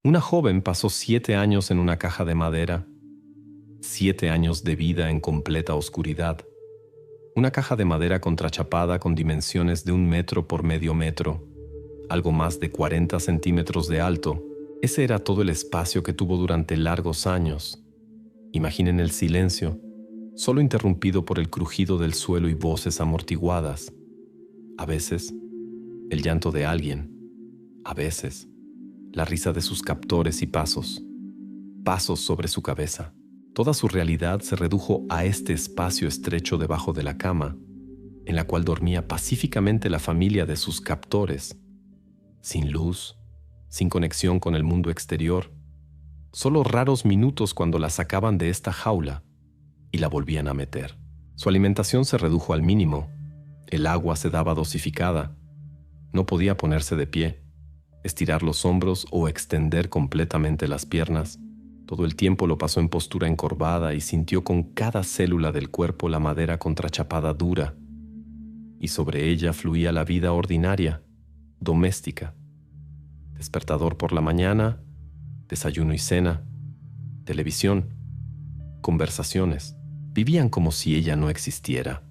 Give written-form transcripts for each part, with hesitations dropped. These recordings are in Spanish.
Una joven pasó 7 años en una caja de madera, 7 años de vida en completa oscuridad. Una caja de madera contrachapada con dimensiones de 1 metro por medio metro, algo más de 40 centímetros de alto. Ese era todo el espacio que tuvo durante largos años. Imaginen el silencio, solo interrumpido por el crujido del suelo y voces amortiguadas. A veces, el llanto de alguien. A veces, la risa de sus captores y pasos sobre su cabeza. Toda su realidad se redujo a este espacio estrecho debajo de la cama, en la cual dormía pacíficamente la familia de sus captores, sin luz, sin conexión con el mundo exterior, solo raros minutos cuando la sacaban de esta jaula y la volvían a meter. Su alimentación se redujo al mínimo, el agua se daba dosificada, no podía ponerse de pie, estirar los hombros o extender completamente las piernas. Todo el tiempo lo pasó en postura encorvada y sintió con cada célula del cuerpo la madera contrachapada dura, y sobre ella fluía la vida ordinaria, doméstica. Despertador por la mañana, desayuno y cena, televisión, conversaciones. Vivían como si ella no existiera.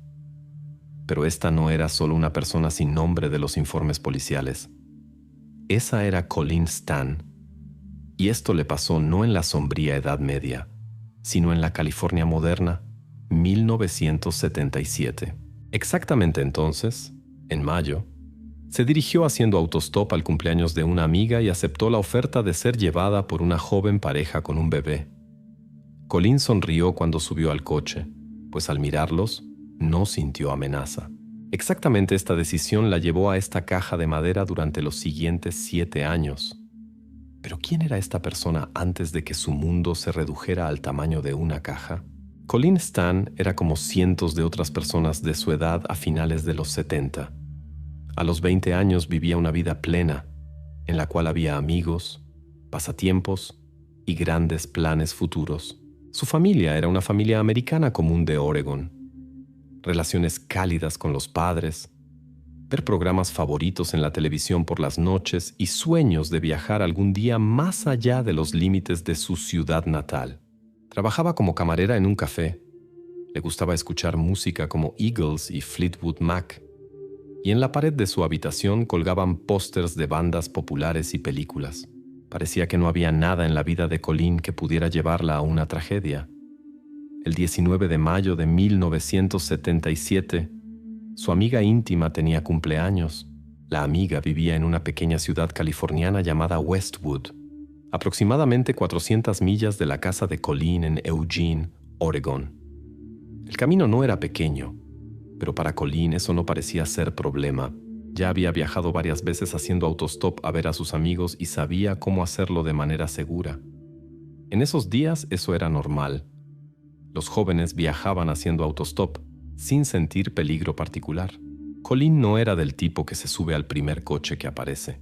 Pero esta no era solo una persona sin nombre de los informes policiales. Esa era Colleen Stan, y esto le pasó no en la sombría Edad Media, sino en la California moderna, 1977. Exactamente entonces, en mayo, se dirigió haciendo autostop al cumpleaños de una amiga y aceptó la oferta de ser llevada por una joven pareja con un bebé. Colleen sonrió cuando subió al coche, pues al mirarlos, no sintió amenaza. Exactamente esta decisión la llevó a esta caja de madera durante los siguientes 7 años. ¿Pero quién era esta persona antes de que su mundo se redujera al tamaño de una caja? Colleen Stan era como cientos de otras personas de su edad a finales de los 70. A los 20 años vivía una vida plena, en la cual había amigos, pasatiempos y grandes planes futuros. Su familia era una familia americana común de Oregon. Relaciones cálidas con los padres, ver programas favoritos en la televisión por las noches y sueños de viajar algún día más allá de los límites de su ciudad natal. Trabajaba como camarera en un café. Le gustaba escuchar música como Eagles y Fleetwood Mac. Y en la pared de su habitación colgaban pósters de bandas populares y películas. Parecía que no había nada en la vida de Colleen que pudiera llevarla a una tragedia. El 19 de mayo de 1977, su amiga íntima tenía cumpleaños. La amiga vivía en una pequeña ciudad californiana llamada Westwood, aproximadamente 400 millas de la casa de Colleen en Eugene, Oregon. El camino no era pequeño, pero para Colleen eso no parecía ser problema. Ya había viajado varias veces haciendo autostop a ver a sus amigos y sabía cómo hacerlo de manera segura. En esos días eso era normal. Los jóvenes viajaban haciendo autostop, sin sentir peligro particular. Colleen no era del tipo que se sube al primer coche que aparece.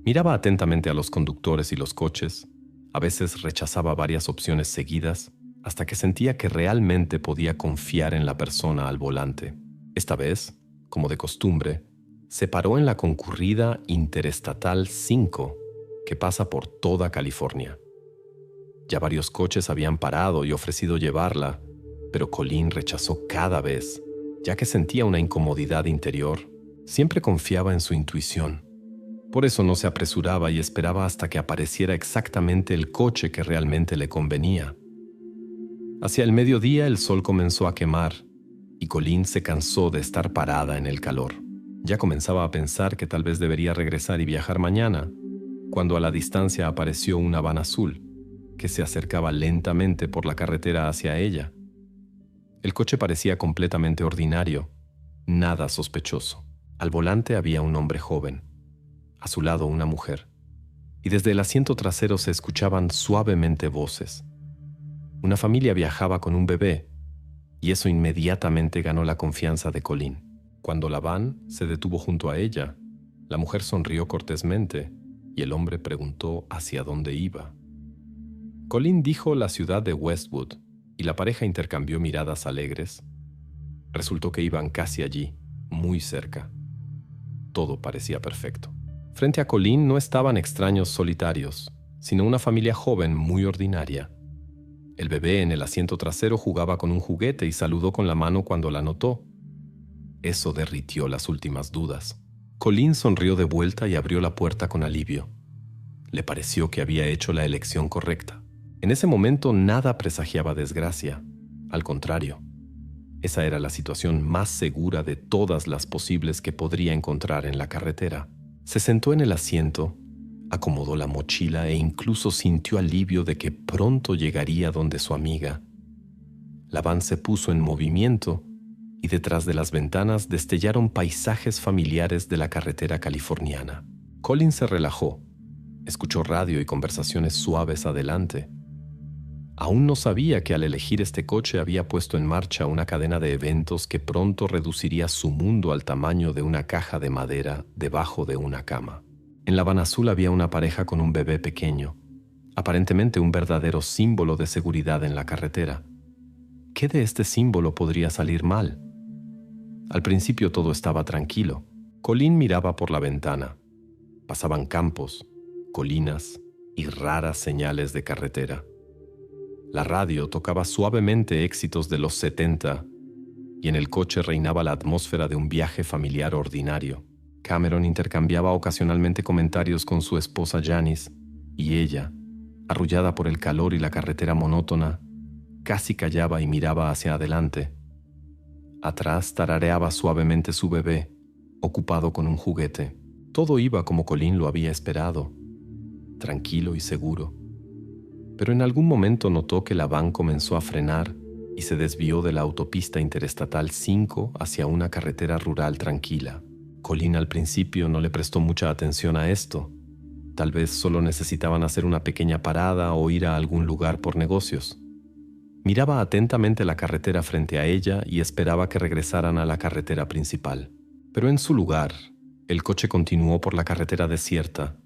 Miraba atentamente a los conductores y los coches. A veces rechazaba varias opciones seguidas, hasta que sentía que realmente podía confiar en la persona al volante. Esta vez, como de costumbre, se paró en la concurrida Interestatal 5, que pasa por toda California. Ya varios coches habían parado y ofrecido llevarla, pero Colleen rechazó cada vez, ya que sentía una incomodidad interior. Siempre confiaba en su intuición. Por eso no se apresuraba y esperaba hasta que apareciera exactamente el coche que realmente le convenía. Hacia el mediodía el sol comenzó a quemar y Colleen se cansó de estar parada en el calor. Ya comenzaba a pensar que tal vez debería regresar y viajar mañana, cuando a la distancia apareció una van azul que se acercaba lentamente por la carretera hacia ella. El coche parecía completamente ordinario, nada sospechoso. Al volante había un hombre joven, a su lado una mujer, y desde el asiento trasero se escuchaban suavemente voces. Una familia viajaba con un bebé, y eso inmediatamente ganó la confianza de Colleen. Cuando la van se detuvo junto a ella, la mujer sonrió cortésmente y el hombre preguntó hacia dónde iba. Colleen dijo la ciudad de Westwood, y la pareja intercambió miradas alegres. Resultó que iban casi allí, muy cerca. Todo parecía perfecto. Frente a Colleen no estaban extraños solitarios, sino una familia joven muy ordinaria. El bebé en el asiento trasero jugaba con un juguete y saludó con la mano cuando la notó. Eso derritió las últimas dudas. Colleen sonrió de vuelta y abrió la puerta con alivio. Le pareció que había hecho la elección correcta. En ese momento nada presagiaba desgracia. Al contrario, esa era la situación más segura de todas las posibles que podría encontrar en la carretera. Se sentó en el asiento, acomodó la mochila e incluso sintió alivio de que pronto llegaría donde su amiga. La van se puso en movimiento y detrás de las ventanas destellaron paisajes familiares de la carretera californiana. Colleen se relajó, escuchó radio y conversaciones suaves adelante. Aún no sabía que al elegir este coche había puesto en marcha una cadena de eventos que pronto reduciría su mundo al tamaño de una caja de madera debajo de una cama. En la van azul había una pareja con un bebé pequeño, aparentemente un verdadero símbolo de seguridad en la carretera. ¿Qué de este símbolo podría salir mal? Al principio todo estaba tranquilo. Colleen miraba por la ventana. Pasaban campos, colinas y raras señales de carretera. La radio tocaba suavemente éxitos de los 70 y en el coche reinaba la atmósfera de un viaje familiar ordinario. Cameron intercambiaba ocasionalmente comentarios con su esposa Janice y ella, arrullada por el calor y la carretera monótona, casi callaba y miraba hacia adelante. Atrás tarareaba suavemente su bebé, ocupado con un juguete. Todo iba como Colleen lo había esperado, tranquilo y seguro. Pero en algún momento notó que la van comenzó a frenar y se desvió de la autopista interestatal 5 hacia una carretera rural tranquila. Colleen al principio no le prestó mucha atención a esto. Tal vez solo necesitaban hacer una pequeña parada o ir a algún lugar por negocios. Miraba atentamente la carretera frente a ella y esperaba que regresaran a la carretera principal. Pero en su lugar, el coche continuó por la carretera desierta,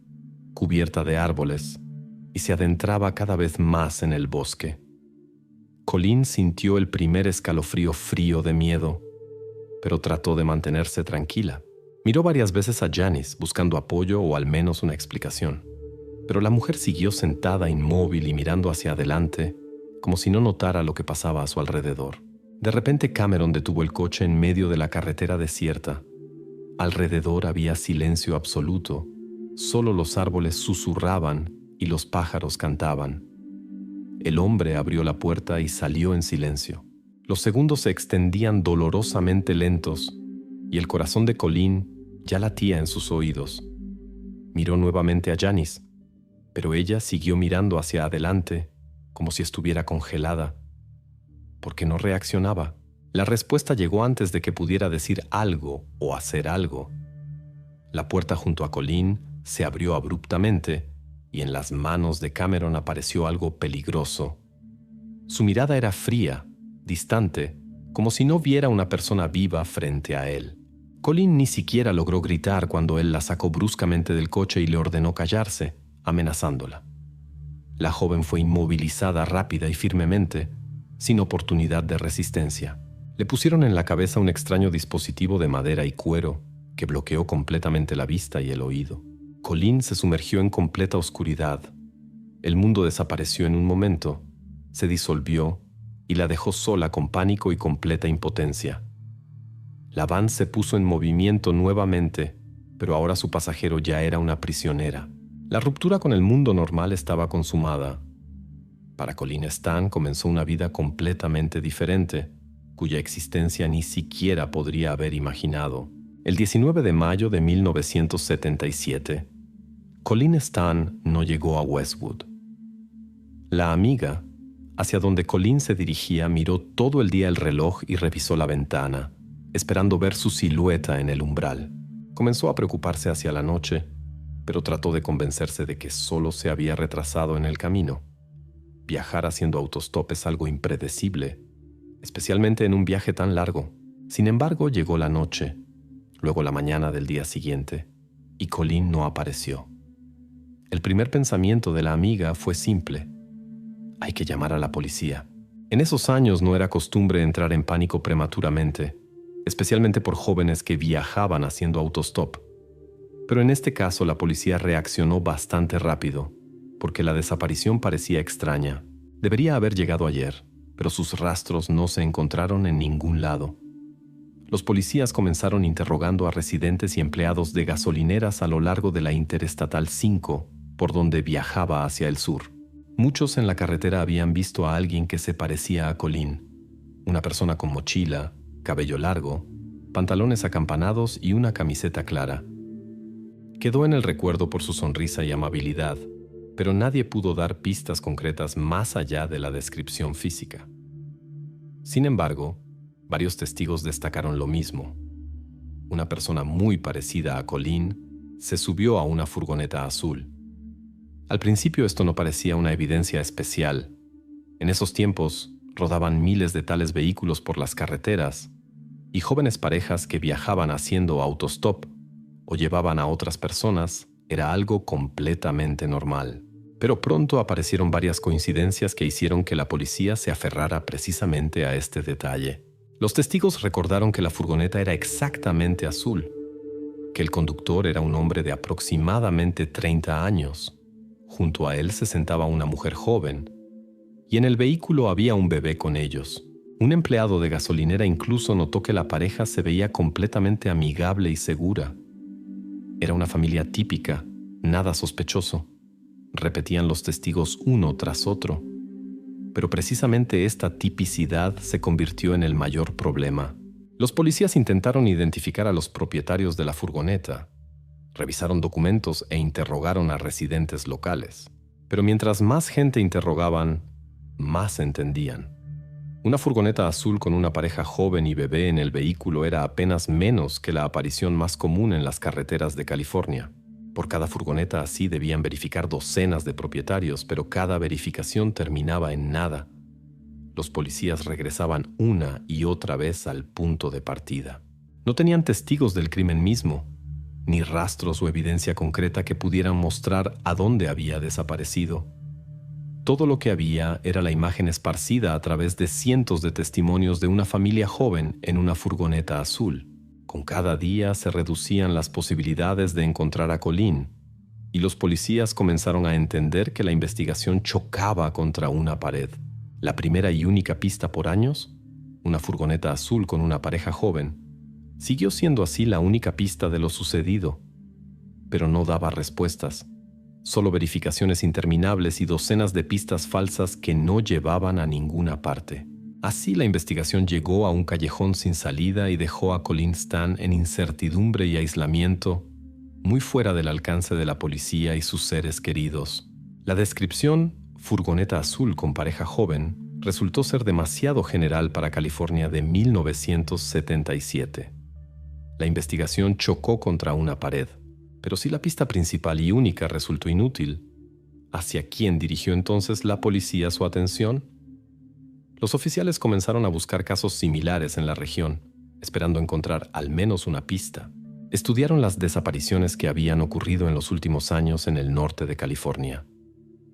cubierta de árboles, y se adentraba cada vez más en el bosque. Colleen sintió el primer escalofrío frío de miedo, pero trató de mantenerse tranquila. Miró varias veces a Janice buscando apoyo o al menos una explicación, pero la mujer siguió sentada inmóvil y mirando hacia adelante, como si no notara lo que pasaba a su alrededor. De repente Cameron detuvo el coche en medio de la carretera desierta. Alrededor había silencio absoluto, solo los árboles susurraban y los pájaros cantaban. El hombre abrió la puerta y salió en silencio. Los segundos se extendían dolorosamente lentos y el corazón de Colleen ya latía en sus oídos. Miró nuevamente a Janice, pero ella siguió mirando hacia adelante como si estuviera congelada. ¿Por qué no reaccionaba? La respuesta llegó antes de que pudiera decir algo o hacer algo. La puerta junto a Colleen se abrió abruptamente y en las manos de Cameron apareció algo peligroso. Su mirada era fría, distante, como si no viera una persona viva frente a él. Colleen ni siquiera logró gritar cuando él la sacó bruscamente del coche y le ordenó callarse, amenazándola. La joven fue inmovilizada rápida y firmemente, sin oportunidad de resistencia. Le pusieron en la cabeza un extraño dispositivo de madera y cuero que bloqueó completamente la vista y el oído. Colleen se sumergió en completa oscuridad. El mundo desapareció en un momento, se disolvió y la dejó sola con pánico y completa impotencia. La van se puso en movimiento nuevamente, pero ahora su pasajero ya era una prisionera. La ruptura con el mundo normal estaba consumada. Para Colleen Stan comenzó una vida completamente diferente, cuya existencia ni siquiera podría haber imaginado. El 19 de mayo de 1977, Colleen Stan no llegó a Westwood. La amiga, hacia donde Colleen se dirigía, miró todo el día el reloj y revisó la ventana, esperando ver su silueta en el umbral. Comenzó a preocuparse hacia la noche, pero trató de convencerse de que solo se había retrasado en el camino. Viajar haciendo autostop es algo impredecible, especialmente en un viaje tan largo. Sin embargo, llegó la noche, luego la mañana del día siguiente, y Colleen no apareció. El primer pensamiento de la amiga fue simple: hay que llamar a la policía. En esos años no era costumbre entrar en pánico prematuramente, especialmente por jóvenes que viajaban haciendo autostop. Pero en este caso la policía reaccionó bastante rápido, porque la desaparición parecía extraña. Debería haber llegado ayer, pero sus rastros no se encontraron en ningún lado. Los policías comenzaron interrogando a residentes y empleados de gasolineras a lo largo de la Interestatal 5, por donde viajaba hacia el sur. Muchos en la carretera habían visto a alguien que se parecía a Colleen, una persona con mochila, cabello largo, pantalones acampanados y una camiseta clara. Quedó en el recuerdo por su sonrisa y amabilidad, pero nadie pudo dar pistas concretas más allá de la descripción física. Sin embargo, varios testigos destacaron lo mismo. Una persona muy parecida a Colleen se subió a una furgoneta azul. Al principio esto no parecía una evidencia especial. En esos tiempos rodaban miles de tales vehículos por las carreteras y jóvenes parejas que viajaban haciendo autostop o llevaban a otras personas era algo completamente normal. Pero pronto aparecieron varias coincidencias que hicieron que la policía se aferrara precisamente a este detalle. Los testigos recordaron que la furgoneta era exactamente azul, que el conductor era un hombre de aproximadamente 30 años. Junto a él se sentaba una mujer joven, y en el vehículo había un bebé con ellos. Un empleado de gasolinera incluso notó que la pareja se veía completamente amigable y segura. Era una familia típica, nada sospechoso, repetían los testigos uno tras otro. Pero precisamente esta tipicidad se convirtió en el mayor problema. Los policías intentaron identificar a los propietarios de la furgoneta, revisaron documentos e interrogaron a residentes locales. Pero mientras más gente interrogaban, más entendían. Una furgoneta azul con una pareja joven y bebé en el vehículo era apenas menos que la aparición más común en las carreteras de California. Por cada furgoneta así debían verificar docenas de propietarios, pero cada verificación terminaba en nada. Los policías regresaban una y otra vez al punto de partida. No tenían testigos del crimen mismo, ni rastros o evidencia concreta que pudieran mostrar a dónde había desaparecido. Todo lo que había era la imagen esparcida a través de cientos de testimonios de una familia joven en una furgoneta azul. Con cada día se reducían las posibilidades de encontrar a Colleen, y los policías comenzaron a entender que la investigación chocaba contra una pared. La primera y única pista por años, una furgoneta azul con una pareja joven, siguió siendo así la única pista de lo sucedido, pero no daba respuestas. Solo verificaciones interminables y docenas de pistas falsas que no llevaban a ninguna parte. Así la investigación llegó a un callejón sin salida y dejó a Colleen Stan en incertidumbre y aislamiento, muy fuera del alcance de la policía y sus seres queridos. La descripción, furgoneta azul con pareja joven, resultó ser demasiado general para California de 1977. La investigación chocó contra una pared. Pero si la pista principal y única resultó inútil, ¿hacia quién dirigió entonces la policía su atención? Los oficiales comenzaron a buscar casos similares en la región, esperando encontrar al menos una pista. Estudiaron las desapariciones que habían ocurrido en los últimos años en el norte de California,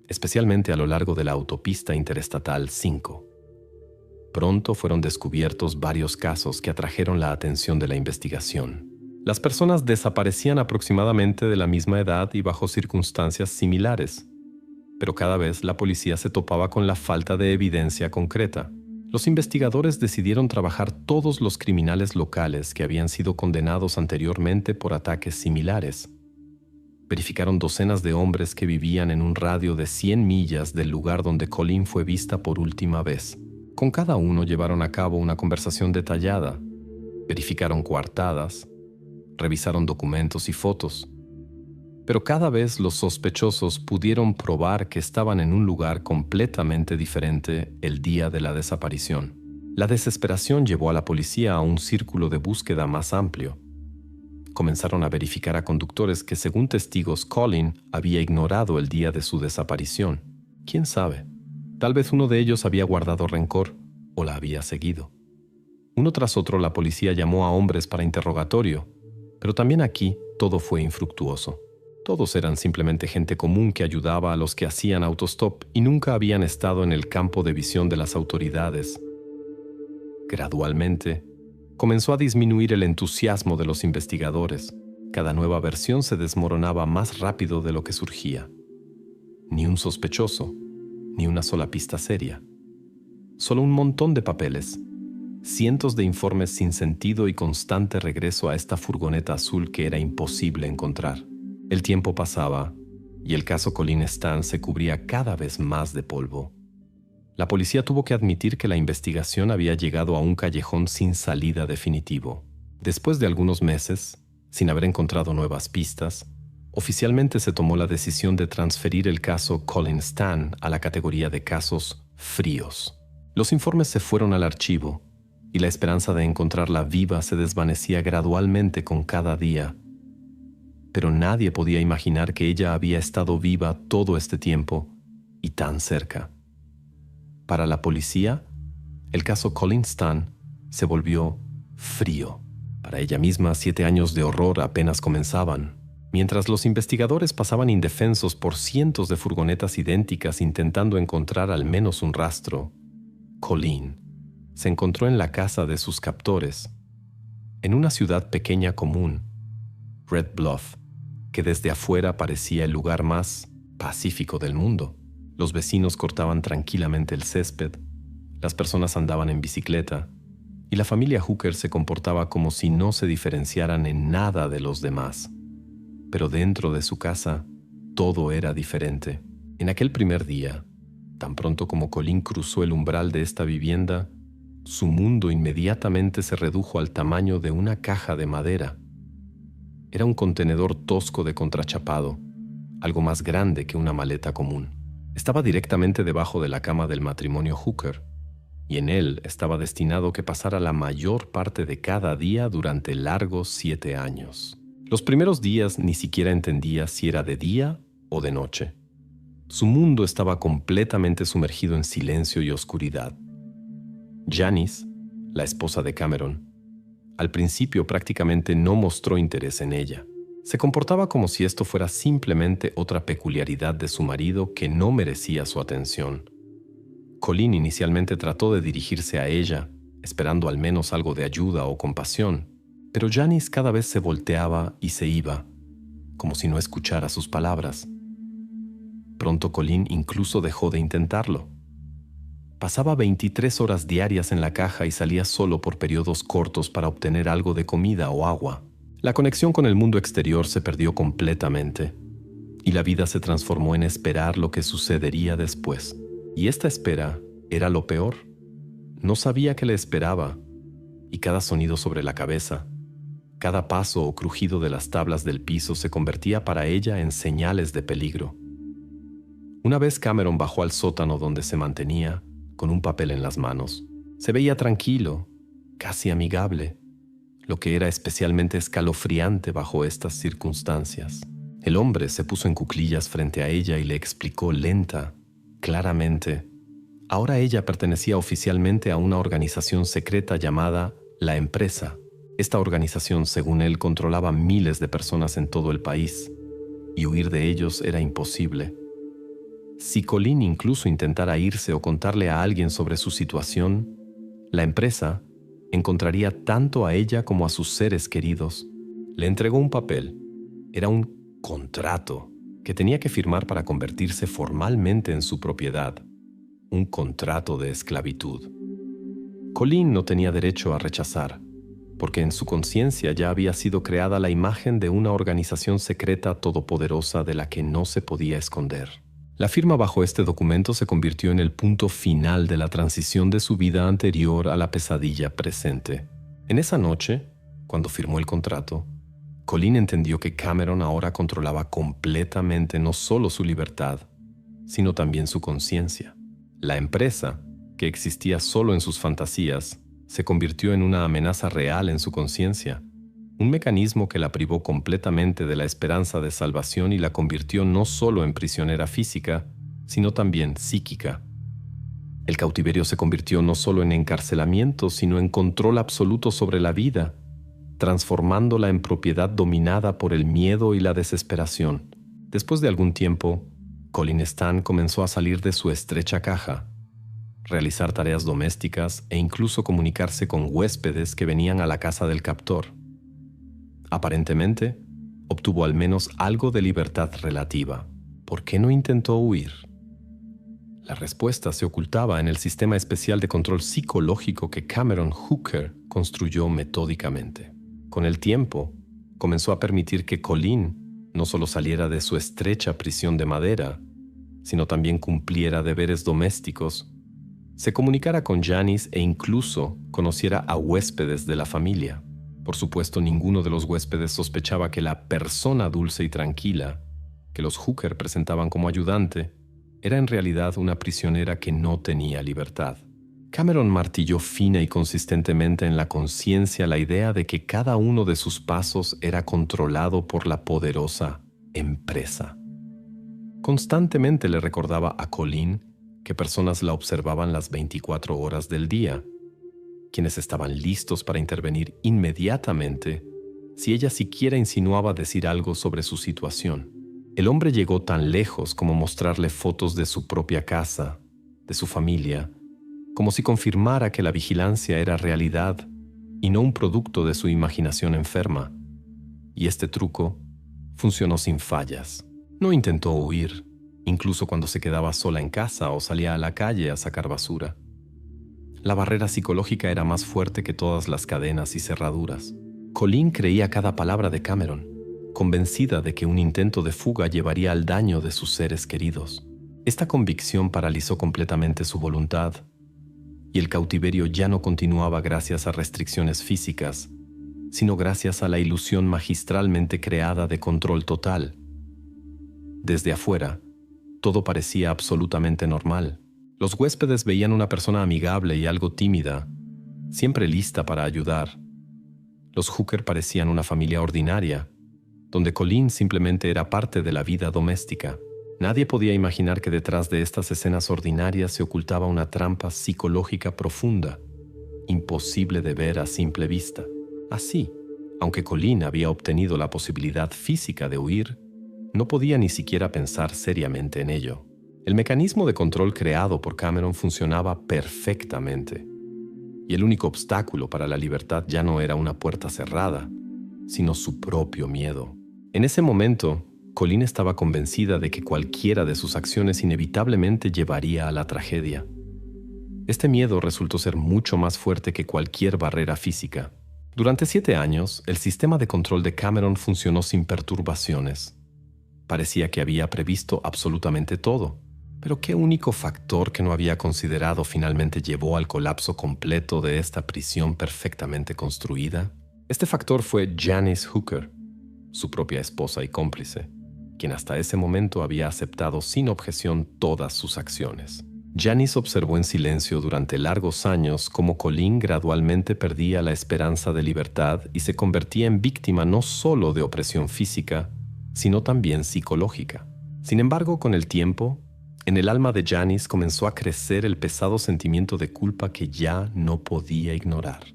especialmente a lo largo de la autopista Interestatal 5. Pronto fueron descubiertos varios casos que atrajeron la atención de la investigación. Las personas desaparecían aproximadamente de la misma edad y bajo circunstancias similares, pero cada vez la policía se topaba con la falta de evidencia concreta. Los investigadores decidieron trabajar todos los criminales locales que habían sido condenados anteriormente por ataques similares. Verificaron docenas de hombres que vivían en un radio de 100 millas del lugar donde Colleen fue vista por última vez. Con cada uno llevaron a cabo una conversación detallada, verificaron coartadas, revisaron documentos y fotos, pero cada vez los sospechosos pudieron probar que estaban en un lugar completamente diferente el día de la desaparición. La desesperación llevó a la policía a un círculo de búsqueda más amplio. Comenzaron a verificar a conductores que, según testigos, Colleen había ignorado el día de su desaparición. ¿Quién sabe? Tal vez uno de ellos había guardado rencor o la había seguido. Uno tras otro la policía llamó a hombres para interrogatorio, pero también aquí todo fue infructuoso. Todos eran simplemente gente común que ayudaba a los que hacían autostop y nunca habían estado en el campo de visión de las autoridades. Gradualmente, comenzó a disminuir el entusiasmo de los investigadores. Cada nueva versión se desmoronaba más rápido de lo que surgía. Ni un sospechoso, ni una sola pista seria. Solo un montón de papeles, cientos de informes sin sentido y constante regreso a esta furgoneta azul que era imposible encontrar. El tiempo pasaba y el caso Colin Stan se cubría cada vez más de polvo. La policía tuvo que admitir que la investigación había llegado a un callejón sin salida definitivo. Después de algunos meses, sin haber encontrado nuevas pistas, oficialmente se tomó la decisión de transferir el caso Colin Stan a la categoría de casos fríos. Los informes se fueron al archivo y la esperanza de encontrarla viva se desvanecía gradualmente con cada día. Pero nadie podía imaginar que ella había estado viva todo este tiempo y tan cerca. Para la policía, el caso Colin Stan se volvió frío. Para ella misma, 7 años de horror apenas comenzaban. Mientras los investigadores pasaban indefensos por cientos de furgonetas idénticas intentando encontrar al menos un rastro, Colin se encontró en la casa de sus captores, en una ciudad pequeña común, Red Bluff, que desde afuera parecía el lugar más pacífico del mundo. Los vecinos cortaban tranquilamente el césped, las personas andaban en bicicleta, y la familia Hooker se comportaba como si no se diferenciaran en nada de los demás. Pero dentro de su casa, todo era diferente. En aquel primer día, tan pronto como Colin cruzó el umbral de esta vivienda, su mundo inmediatamente se redujo al tamaño de una caja de madera. Era un contenedor tosco de contrachapado, algo más grande que una maleta común. Estaba directamente debajo de la cama del matrimonio Hooker, y en él estaba destinado que pasara la mayor parte de cada día durante largos 7 años. Los primeros días ni siquiera entendía si era de día o de noche. Su mundo estaba completamente sumergido en silencio y oscuridad. Janice, la esposa de Cameron, al principio prácticamente no mostró interés en ella. Se comportaba como si esto fuera simplemente otra peculiaridad de su marido que no merecía su atención. Colin inicialmente trató de dirigirse a ella, esperando al menos algo de ayuda o compasión, pero Janice cada vez se volteaba y se iba, como si no escuchara sus palabras. Pronto Colin incluso dejó de intentarlo. Pasaba 23 horas diarias en la caja y salía solo por periodos cortos para obtener algo de comida o agua. La conexión con el mundo exterior se perdió completamente, y la vida se transformó en esperar lo que sucedería después. Y esta espera era lo peor. No sabía qué le esperaba, y cada sonido sobre la cabeza, cada paso o crujido de las tablas del piso se convertía para ella en señales de peligro. Una vez Cameron bajó al sótano donde se mantenía, con un papel en las manos. Se veía tranquilo, casi amigable, lo que era especialmente escalofriante bajo estas circunstancias. El hombre se puso en cuclillas frente a ella y le explicó lenta, claramente. Ahora ella pertenecía oficialmente a una organización secreta llamada La Empresa. Esta organización, según él, controlaba miles de personas en todo el país, y huir de ellos era imposible. Si Colin incluso intentara irse o contarle a alguien sobre su situación, la empresa encontraría tanto a ella como a sus seres queridos. Le entregó un papel. Era un contrato que tenía que firmar para convertirse formalmente en su propiedad. Un contrato de esclavitud. Colin no tenía derecho a rechazar, porque en su conciencia ya había sido creada la imagen de una organización secreta todopoderosa de la que no se podía esconder. La firma bajo este documento se convirtió en el punto final de la transición de su vida anterior a la pesadilla presente. En esa noche, cuando firmó el contrato, Colin entendió que Cameron ahora controlaba completamente no solo su libertad, sino también su conciencia. La empresa, que existía solo en sus fantasías, se convirtió en una amenaza real en su conciencia, un mecanismo que la privó completamente de la esperanza de salvación y la convirtió no solo en prisionera física, sino también psíquica. El cautiverio se convirtió no solo en encarcelamiento, sino en control absoluto sobre la vida, transformándola en propiedad dominada por el miedo y la desesperación. Después de algún tiempo, Colin Stan comenzó a salir de su estrecha caja, realizar tareas domésticas e incluso comunicarse con huéspedes que venían a la casa del captor. Aparentemente, obtuvo al menos algo de libertad relativa. ¿Por qué no intentó huir? La respuesta se ocultaba en el sistema especial de control psicológico que Cameron Hooker construyó metódicamente. Con el tiempo, comenzó a permitir que Colleen no solo saliera de su estrecha prisión de madera, sino también cumpliera deberes domésticos, se comunicara con Janice e incluso conociera a huéspedes de la familia. Por supuesto, ninguno de los huéspedes sospechaba que la persona dulce y tranquila que los Hooker presentaban como ayudante era en realidad una prisionera que no tenía libertad. Cameron martilló fina y consistentemente en la conciencia la idea de que cada uno de sus pasos era controlado por la poderosa empresa. Constantemente le recordaba a Colleen que personas la observaban las 24 horas del día, quienes estaban listos para intervenir inmediatamente si ella siquiera insinuaba decir algo sobre su situación. El hombre llegó tan lejos como mostrarle fotos de su propia casa, de su familia, como si confirmara que la vigilancia era realidad y no un producto de su imaginación enferma. Y este truco funcionó sin fallas. No intentó huir, incluso cuando se quedaba sola en casa o salía a la calle a sacar basura. La barrera psicológica era más fuerte que todas las cadenas y cerraduras. Colleen creía cada palabra de Cameron, convencida de que un intento de fuga llevaría al daño de sus seres queridos. Esta convicción paralizó completamente su voluntad, y el cautiverio ya no continuaba gracias a restricciones físicas, sino gracias a la ilusión magistralmente creada de control total. Desde afuera, todo parecía absolutamente normal. Los huéspedes veían una persona amigable y algo tímida, siempre lista para ayudar. Los Hooker parecían una familia ordinaria, donde Colleen simplemente era parte de la vida doméstica. Nadie podía imaginar que detrás de estas escenas ordinarias se ocultaba una trampa psicológica profunda, imposible de ver a simple vista. Así, aunque Colleen había obtenido la posibilidad física de huir, no podía ni siquiera pensar seriamente en ello. El mecanismo de control creado por Cameron funcionaba perfectamente, y el único obstáculo para la libertad ya no era una puerta cerrada, sino su propio miedo. En ese momento, Colleen estaba convencida de que cualquiera de sus acciones inevitablemente llevaría a la tragedia. Este miedo resultó ser mucho más fuerte que cualquier barrera física. Durante 7 años, el sistema de control de Cameron funcionó sin perturbaciones. Parecía que había previsto absolutamente todo. Pero ¿qué único factor que no había considerado finalmente llevó al colapso completo de esta prisión perfectamente construida? Este factor fue Janice Hooker, su propia esposa y cómplice, quien hasta ese momento había aceptado sin objeción todas sus acciones. Janice observó en silencio durante largos años cómo Colleen gradualmente perdía la esperanza de libertad y se convertía en víctima no solo de opresión física, sino también psicológica. Sin embargo, con el tiempo, en el alma de Janice comenzó a crecer el pesado sentimiento de culpa que ya no podía ignorar.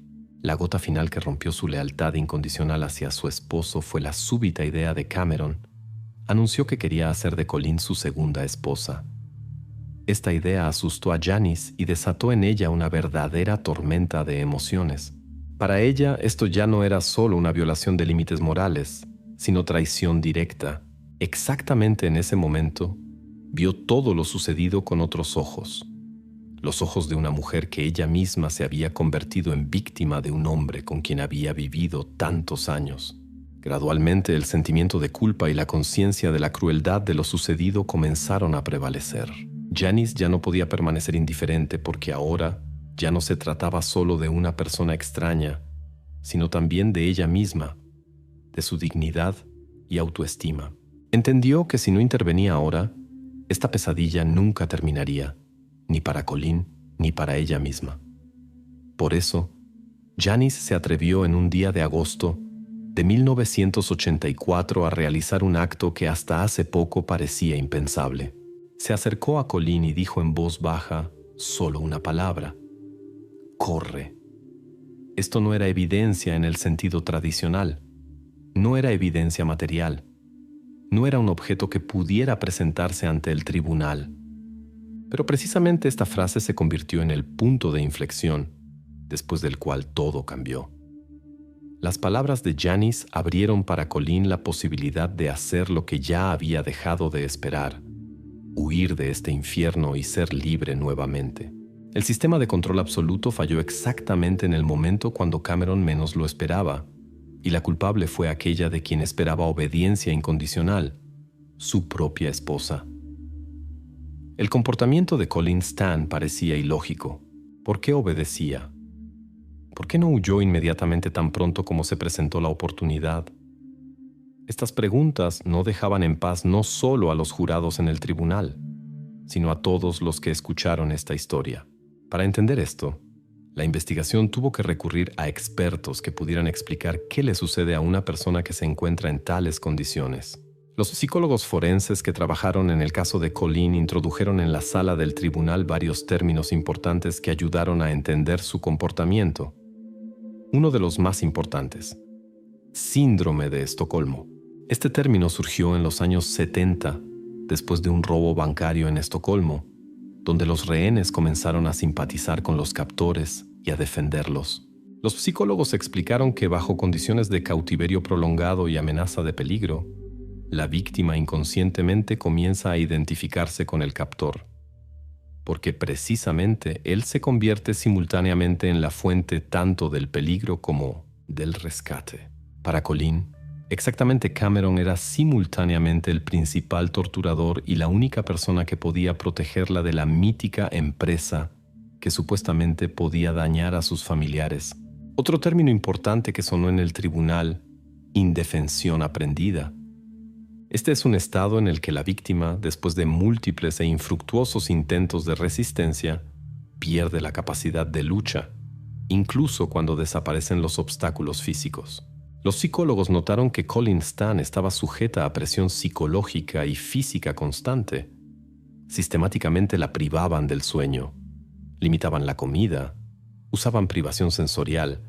La gota final que rompió su lealtad incondicional hacia su esposo fue la súbita idea de Cameron. Anunció que quería hacer de Colleen su segunda esposa. Esta idea asustó a Janice y desató en ella una verdadera tormenta de emociones. Para ella, esto ya no era solo una violación de límites morales, sino traición directa. Exactamente en ese momento, vio todo lo sucedido con otros ojos. Los ojos de una mujer que ella misma se había convertido en víctima de un hombre con quien había vivido tantos años. Gradualmente, el sentimiento de culpa y la conciencia de la crueldad de lo sucedido comenzaron a prevalecer. Janice ya no podía permanecer indiferente porque ahora ya no se trataba solo de una persona extraña, sino también de ella misma, de su dignidad y autoestima. Entendió que si no intervenía ahora, esta pesadilla nunca terminaría, ni para Colleen ni para ella misma. Por eso, Janice se atrevió en un día de agosto de 1984 a realizar un acto que hasta hace poco parecía impensable. Se acercó a Colleen y dijo en voz baja solo una palabra: «Corre». Esto no era evidencia en el sentido tradicional. No era evidencia material. No era un objeto que pudiera presentarse ante el tribunal. Pero precisamente esta frase se convirtió en el punto de inflexión, después del cual todo cambió. Las palabras de Janice abrieron para Colleen la posibilidad de hacer lo que ya había dejado de esperar: huir de este infierno y ser libre nuevamente. El sistema de control absoluto falló exactamente en el momento cuando Cameron menos lo esperaba, y la culpable fue aquella de quien esperaba obediencia incondicional: su propia esposa. El comportamiento de Colleen Stan parecía ilógico. ¿Por qué obedecía? ¿Por qué no huyó inmediatamente tan pronto como se presentó la oportunidad? Estas preguntas no dejaban en paz no solo a los jurados en el tribunal, sino a todos los que escucharon esta historia. Para entender esto, la investigación tuvo que recurrir a expertos que pudieran explicar qué le sucede a una persona que se encuentra en tales condiciones. Los psicólogos forenses que trabajaron en el caso de Colleen introdujeron en la sala del tribunal varios términos importantes que ayudaron a entender su comportamiento. Uno de los más importantes: síndrome de Estocolmo. Este término surgió en los años 70, después de un robo bancario en Estocolmo, donde los rehenes comenzaron a simpatizar con los captores y a defenderlos. Los psicólogos explicaron que bajo condiciones de cautiverio prolongado y amenaza de peligro, la víctima inconscientemente comienza a identificarse con el captor, porque precisamente él se convierte simultáneamente en la fuente tanto del peligro como del rescate. Para Colleen, exactamente Cameron era simultáneamente el principal torturador y la única persona que podía protegerla de la mítica empresa que supuestamente podía dañar a sus familiares. Otro término importante que sonó en el tribunal: indefensión aprendida. Este es un estado en el que la víctima, después de múltiples e infructuosos intentos de resistencia, pierde la capacidad de lucha, incluso cuando desaparecen los obstáculos físicos. Los psicólogos notaron que Colleen Stan estaba sujeta a presión psicológica y física constante. Sistemáticamente la privaban del sueño, limitaban la comida, usaban privación sensorial,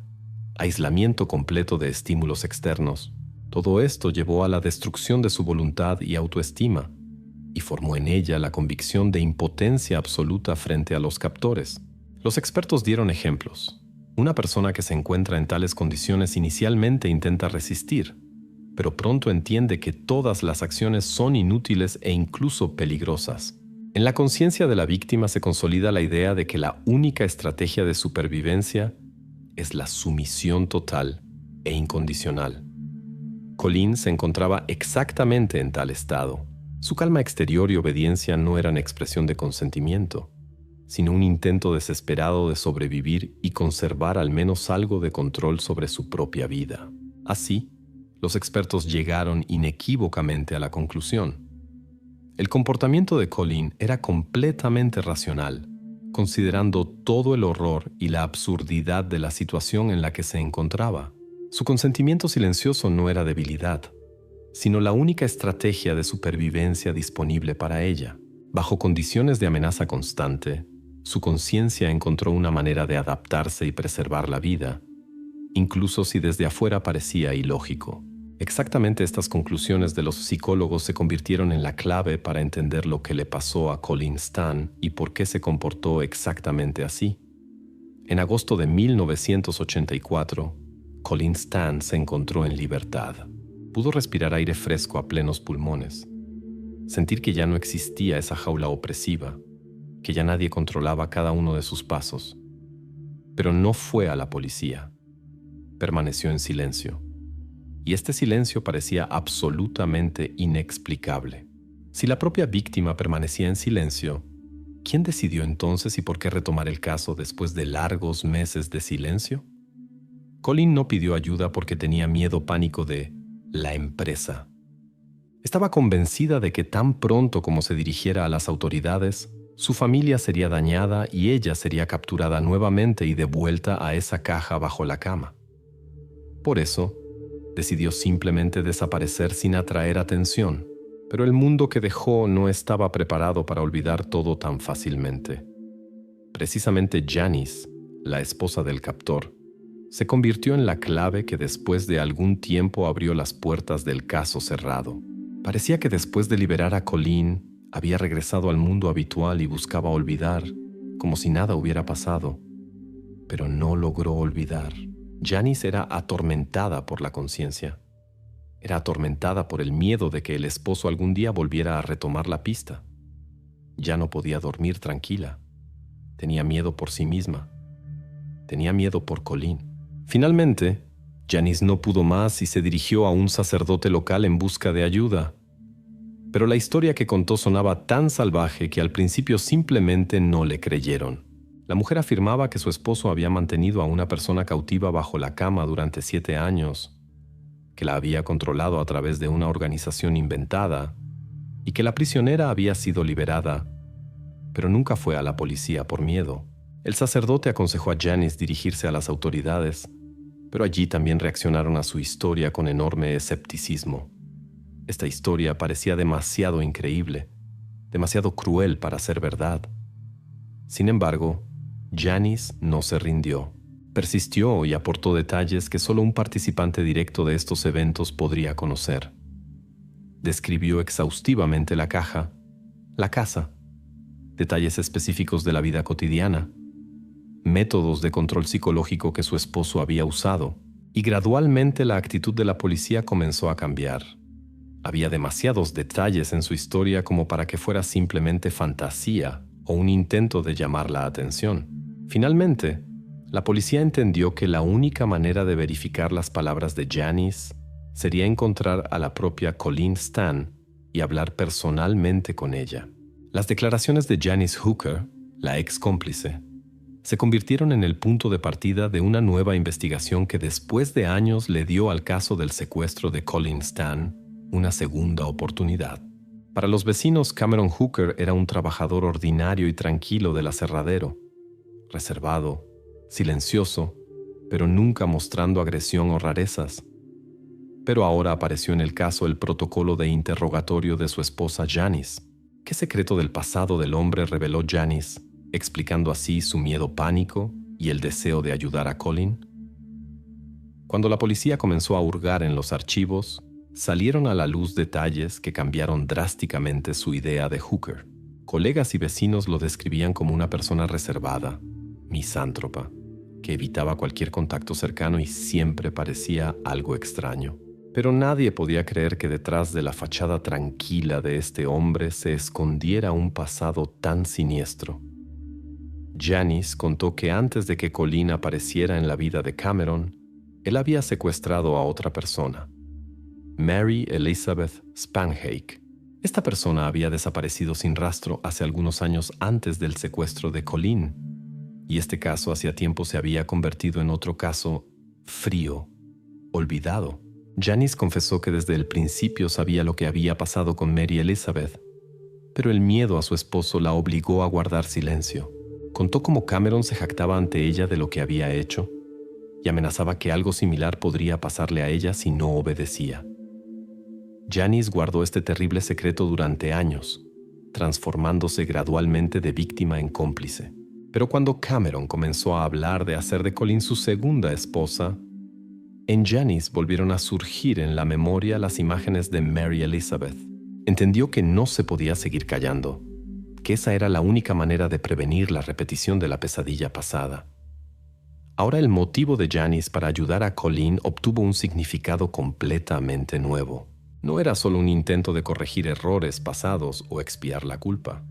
aislamiento completo de estímulos externos. Todo esto llevó a la destrucción de su voluntad y autoestima, y formó en ella la convicción de impotencia absoluta frente a los captores. Los expertos dieron ejemplos. Una persona que se encuentra en tales condiciones inicialmente intenta resistir, pero pronto entiende que todas las acciones son inútiles e incluso peligrosas. En la conciencia de la víctima se consolida la idea de que la única estrategia de supervivencia es la sumisión total e incondicional. Colleen se encontraba exactamente en tal estado. Su calma exterior y obediencia no eran expresión de consentimiento, sino un intento desesperado de sobrevivir y conservar al menos algo de control sobre su propia vida. Así, los expertos llegaron inequívocamente a la conclusión: el comportamiento de Colleen era completamente racional, considerando todo el horror y la absurdidad de la situación en la que se encontraba. Su consentimiento silencioso no era debilidad, sino la única estrategia de supervivencia disponible para ella. Bajo condiciones de amenaza constante, su conciencia encontró una manera de adaptarse y preservar la vida, incluso si desde afuera parecía ilógico. Exactamente estas conclusiones de los psicólogos se convirtieron en la clave para entender lo que le pasó a Colleen Stan y por qué se comportó exactamente así. En agosto de 1984, Colleen Stan se encontró en libertad. Pudo respirar aire fresco a plenos pulmones, sentir que ya no existía esa jaula opresiva, que ya nadie controlaba cada uno de sus pasos. Pero no fue a la policía. Permaneció en silencio. Y este silencio parecía absolutamente inexplicable. Si la propia víctima permanecía en silencio, ¿quién decidió entonces y por qué retomar el caso después de largos meses de silencio? Colleen no pidió ayuda porque tenía miedo pánico de la empresa. Estaba convencida de que tan pronto como se dirigiera a las autoridades, su familia sería dañada y ella sería capturada nuevamente y devuelta a esa caja bajo la cama. Por eso, decidió simplemente desaparecer sin atraer atención, pero el mundo que dejó no estaba preparado para olvidar todo tan fácilmente. Precisamente Janice, la esposa del captor, se convirtió en la clave que después de algún tiempo abrió las puertas del caso cerrado. Parecía que después de liberar a Colleen, había regresado al mundo habitual y buscaba olvidar, como si nada hubiera pasado. Pero no logró olvidar. Janice era atormentada por la conciencia. Era atormentada por el miedo de que el esposo algún día volviera a retomar la pista. Ya no podía dormir tranquila. Tenía miedo por sí misma. Tenía miedo por Colleen. Finalmente, Janice no pudo más y se dirigió a un sacerdote local en busca de ayuda. Pero la historia que contó sonaba tan salvaje que al principio simplemente no le creyeron. La mujer afirmaba que su esposo había mantenido a una persona cautiva bajo la cama durante 7 años, que la había controlado a través de una organización inventada y que la prisionera había sido liberada, pero nunca fue a la policía por miedo. El sacerdote aconsejó a Janice dirigirse a las autoridades, pero allí también reaccionaron a su historia con enorme escepticismo. Esta historia parecía demasiado increíble, demasiado cruel para ser verdad. Sin embargo, Janice no se rindió. Persistió y aportó detalles que solo un participante directo de estos eventos podría conocer. Describió exhaustivamente la casa, detalles específicos de la vida cotidiana, métodos de control psicológico que su esposo había usado, y gradualmente la actitud de la policía comenzó a cambiar. Había demasiados detalles en su historia como para que fuera simplemente fantasía o un intento de llamar la atención. Finalmente, la policía entendió que la única manera de verificar las palabras de Janice sería encontrar a la propia Colleen Stan y hablar personalmente con ella. Las declaraciones de Janice Hooker, la ex cómplice, se convirtieron en el punto de partida de una nueva investigación que después de años le dio al caso del secuestro de Colleen Stan una segunda oportunidad. Para los vecinos, Cameron Hooker era un trabajador ordinario y tranquilo del aserradero, reservado, silencioso, pero nunca mostrando agresión o rarezas. Pero ahora apareció en el caso el protocolo de interrogatorio de su esposa Janice. ¿Qué secreto del pasado del hombre reveló Janice, explicando así su miedo pánico y el deseo de ayudar a Colleen? Cuando la policía comenzó a hurgar en los archivos, salieron a la luz detalles que cambiaron drásticamente su idea de Hooker. Colegas y vecinos lo describían como una persona reservada, misántropa, que evitaba cualquier contacto cercano y siempre parecía algo extraño. Pero nadie podía creer que detrás de la fachada tranquila de este hombre se escondiera un pasado tan siniestro. Janice contó que antes de que Colleen apareciera en la vida de Cameron, él había secuestrado a otra persona, Mary Elizabeth Spanhake. Esta persona había desaparecido sin rastro hace algunos años antes del secuestro de Colleen, y este caso hacía tiempo se había convertido en otro caso frío, olvidado. Janice confesó que desde el principio sabía lo que había pasado con Mary Elizabeth, pero el miedo a su esposo la obligó a guardar silencio. Contó cómo Cameron se jactaba ante ella de lo que había hecho y amenazaba que algo similar podría pasarle a ella si no obedecía. Janice guardó este terrible secreto durante años, transformándose gradualmente de víctima en cómplice. Pero cuando Cameron comenzó a hablar de hacer de Colleen su segunda esposa, en Janice volvieron a surgir en la memoria las imágenes de Mary Elizabeth. Entendió que no se podía seguir callando, que esa era la única manera de prevenir la repetición de la pesadilla pasada. Ahora el motivo de Janice para ayudar a Colleen obtuvo un significado completamente nuevo. No era solo un intento de corregir errores pasados o expiar la culpa.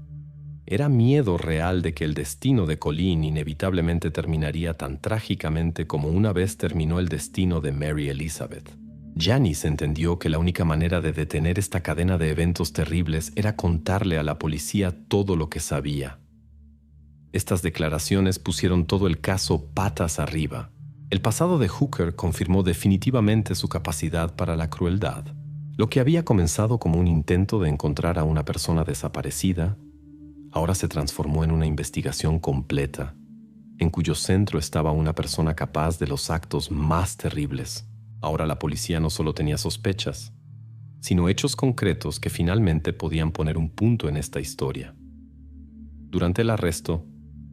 Era miedo real de que el destino de Colleen inevitablemente terminaría tan trágicamente como una vez terminó el destino de Mary Elizabeth. Janice entendió que la única manera de detener esta cadena de eventos terribles era contarle a la policía todo lo que sabía. Estas declaraciones pusieron todo el caso patas arriba. El pasado de Hooker confirmó definitivamente su capacidad para la crueldad. Lo que había comenzado como un intento de encontrar a una persona desaparecida, ahora se transformó en una investigación completa, en cuyo centro estaba una persona capaz de los actos más terribles. Ahora la policía no solo tenía sospechas, sino hechos concretos que finalmente podían poner un punto en esta historia. Durante el arresto,